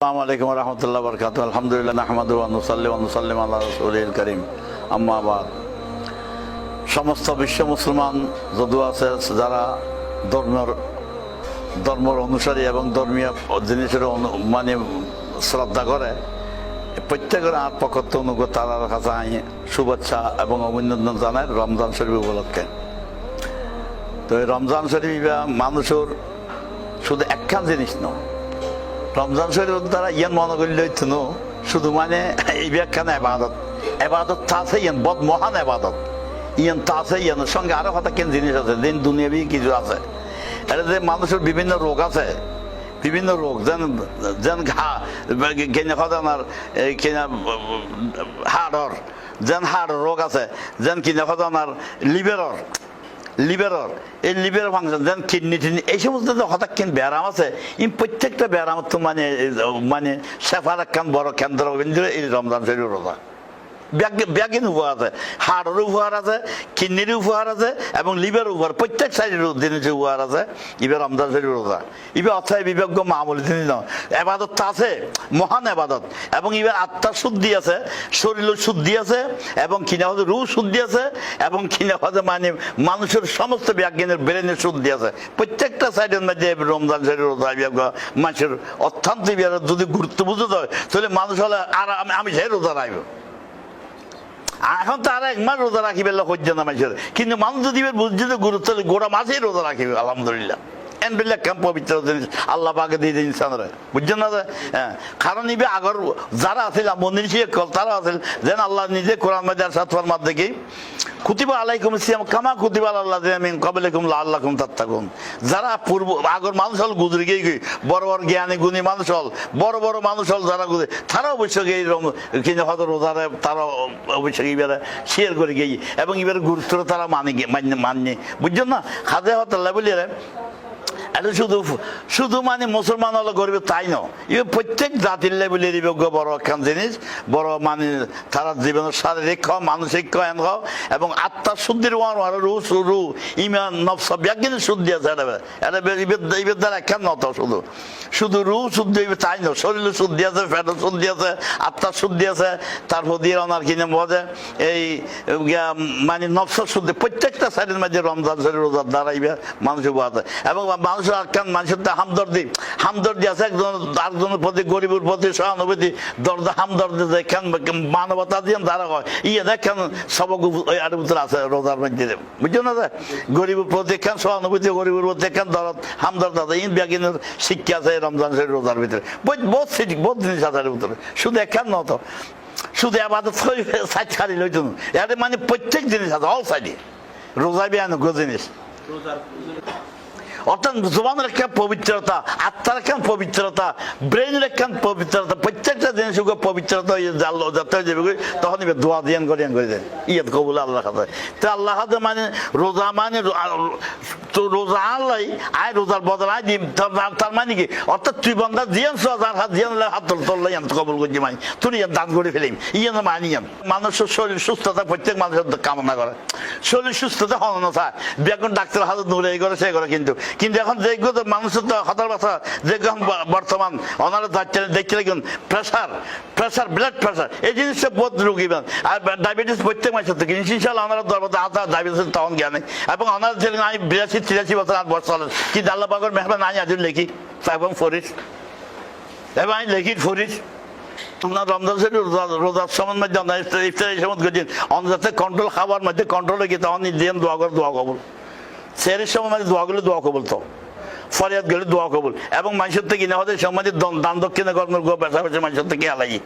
আসসালামু আলাইকুম ওয়া রাহমাতুল্লাহি ওয়া বারাকাতুহু। আলহামদুলিল্লাহ নাহমাদুহু ওয়া নুসাল্লি ওয়া নুসাল্লিমু আলা রাসূলিল কারীম। আম্মা বাদ। সমস্ত বিশ্ব মুসলমান যদু আছে যারা ধর্মের অনুসারী এবং ধর্মীয় জিনিসের মানে শ্রদ্ধা করে, প্রত্যেকের আর পক্ষ অনুগত তার কাছে আমি শুভেচ্ছা এবং অভিনন্দন জানাই রমজান শরীফ উপলক্ষে। তো এই রমজান শরীফ মানুষের শুধু একখান জিনিস নয়, রমজান শরীফের দ্বারা ইয়ান মনে করলে শুধু মানে এই ব্যাখ্যান এবাদত তা আছে, ইয়ান বদ মহান এবাদত ইয়ান তা আছে, ইয়ানের সঙ্গে আরো কথা কেন জিনিস আছে, দিন দুনিয়াবি কিছু আছে। এটা যে মানুষের বিভিন্ন রোগ আছে, বিভিন্ন রোগ যেন হাড়র যেন হাড় রোগ আছে, যেন কিনে খজানার লিভারর এই লিভার ফাংশন যেন কিডনি এই সমস্ত হঠাৎ কেন ব্যায়াম আছে, এই প্রত্যেকটা ব্যায়াম তো মানে শেফার একখান বড় কেন্দ্র এই রমজান শরীফ রোজা। ব্যাগিন উপহার আছে, হাড়ের উপহার আছে, কিডনির উপহার আছে এবং লিভার উপহার, প্রত্যেক সাইডের জিনিসের উপহার আছে ইবে রমজান শরীফ রোজা। ইবে অর্থাৎ বিবেজ্ঞ মামুলি জিনিস নয়, এবাদত আছে মহান এবাদত। এবং ইবার আত্মার শুদ্ধি আছে, শরীরের শুদ্ধি আছে এবং কিনা হচ্ছে রুহ শুদ্ধি আছে এবং কিনা হচ্ছে মানে মানুষের সমস্ত ব্যাজ্ঞানের ব্রেনের শুদ্ধি আছে। প্রত্যেকটা সাইডের মধ্যে রমজান শরীফ রোজা বিবেজ্ঞ মানুষের অত্যন্ত যদি গুরুত্ব বুঝতে হয় তাহলে মানুষ হলে আর আমি সেই রোজা রাখবো। এখন তো আর এক মাস রোজা রাখিবে হচ্ছে না মানুষের, কিন্তু মানুষ যদি বুঝছে যে গুরুত্ব গোড়া মাসেই রোজা রাখিবে আলহামদুলিল্লাহ। পবিত্র জিনিস আল্লাহ পাকে দিয়ে দিন বুঝছেন না? হ্যাঁ, কারণ ইবে আগর যারা আছিল মন্দির তারা আছিল যেন আল্লাহ নিজে কোরআন মাজার সাতবার মাধ্যমে কি কুতিবা আলাইকুম সিয়াম কামা কুতিবা আল্লাযিনা মিন ক্বাবলিকুম লাআল্লাকুম তাত্তাকুন। যারা পূর্ব আগর মানুষ হল গুজরে গিয়ে বড় বড় জ্ঞানী গুণী মানুষ হল, বড় বড় মানুষ হল যারা গুজরে, তারা অবশ্যই এই কিন্তু হয়তো রোজারে তারা অবশ্যই এবারে শেয়ার করে গিয়ে এবং এবারে গুরুত্ব তারা মাননি বুঝছেন না? হাজে হতাল্লাহ বলিয়ে এটা শুধু মানে মুসলমান হলো গরিব তাই নয়, এবার প্রত্যেক জাতির লেভেলে বিবেজ্ঞ বড় একখান জিনিস, বড় মানে তারা জীবনের শারীরিক খাও, মানসিক খাও এবং আত্মার শুদ্ধির রু ইমান নফস ব্যাগিনের শুদ্ধি আছে। এবার দ্বারা একখান নত শুধু রু শুদ্ধি তাই নয়, শরীরের শুদ্ধি আছে, ফ্যাটের শুদ্ধি আছে, আত্মার শুদ্ধি আছে, তারপর দিয়ে ওনার কিনে বোঝে এই মানে নফসের শুদ্ধি প্রত্যেকটা সাইডের মধ্যে রমজান শরীর রোজার দ্বারা এবার মানুষের বোঝাতে এবং মানুষের আটকান মানুষের হামদর্দি আছে, একজনের প্রতি গরিবের প্রতি সহানুভূতি দরদা হামদর্দি দেখেন মানবতা দিয়ে দ্বারা হয় দেখেন সবক ভিতরে আছে রোজার মধ্যে বুঝছো না? গরিবের প্রতি একখান সহানুভূতি, গরিবের প্রতি একখান দরদ হামদর্দ আছে, ইন ব্যাগিনের শিক্ষা আছে রমজান শরীফ রোজার ভিতরে বহুত জিনিস আছে ভিতরে, শুধু একখান নত শুধু আবাদত সাইড খালি লইত এটা মানে প্রত্যেক জিনিস আছে অল সাইডে রোজা বিয়ানো জিনিস। অর্থাৎ জবানের একটা পবিত্রতা, আত্মার একখান পবিত্রতা, ব্রেনের একখান পবিত্রতা, প্রত্যেকটা জিনিস পবিত্রতা যাতে যাবে তখন দোয়া দিয়ান করে দেন ইয়াদ কবুল আল্লাহ হাতে। তো আল্লাহ হাতে মানে রোজা মানে রোজা আল্লাহ আয় রোজার বদলায় দিন, তার মানে কি অর্থাৎ তুই বন্ধা জিয়ান যার হাত জিয়ান হাত তোল্লা ইয়ান কবুল করছি মানি তুই ইয়ান দান করে ফেলিম ইয়ান মানিয়ান। মানুষের শরীর সুস্থতা প্রত্যেক মানুষের কামনা করে, শরীর সুস্থতা হন থাকে বেগুন ডাক্তার হাতে দূরে এই করে সে করে, কিন্তু এখন যেগুলো মানুষের তো হাতার বাসা যে বর্তমান ওনারা দেখতে দেখুন প্রেশার ব্লাড প্রেশার এই জিনিসটা বহুত রোগী আর ডায়াবেটিস প্রত্যেক মানুষের থেকে ইনশাল্লাহ ওনারা দরবারে হাতা ডায়াবেটিস তখন জ্ঞানে এবং ওনারা যে আমি 82-83 বছর 8 বছর কিন্তু আল্লাহ পাকের মেহমান আমি আজ লিখি এবং ফরিস এবং আমি লিখি ফরিস আপনার রমজান শরীফ রোজার সময় মধ্যে ইফতারের সময় গেছেন অনজাতে কন্ট্রোল খাবার মধ্যে কন্ট্রোলে গিয়ে তখন দিয়ে দোয়া কবুল সেরের সময় মানে দোয়া কবুল তো ফরিয়াদ গেলে দোয়া কবুল এবং মানুষের থেকে কিনা হতে সময় দান দক্ষিণে কর্মের ব্যবসা মানুষের থেকে আলাই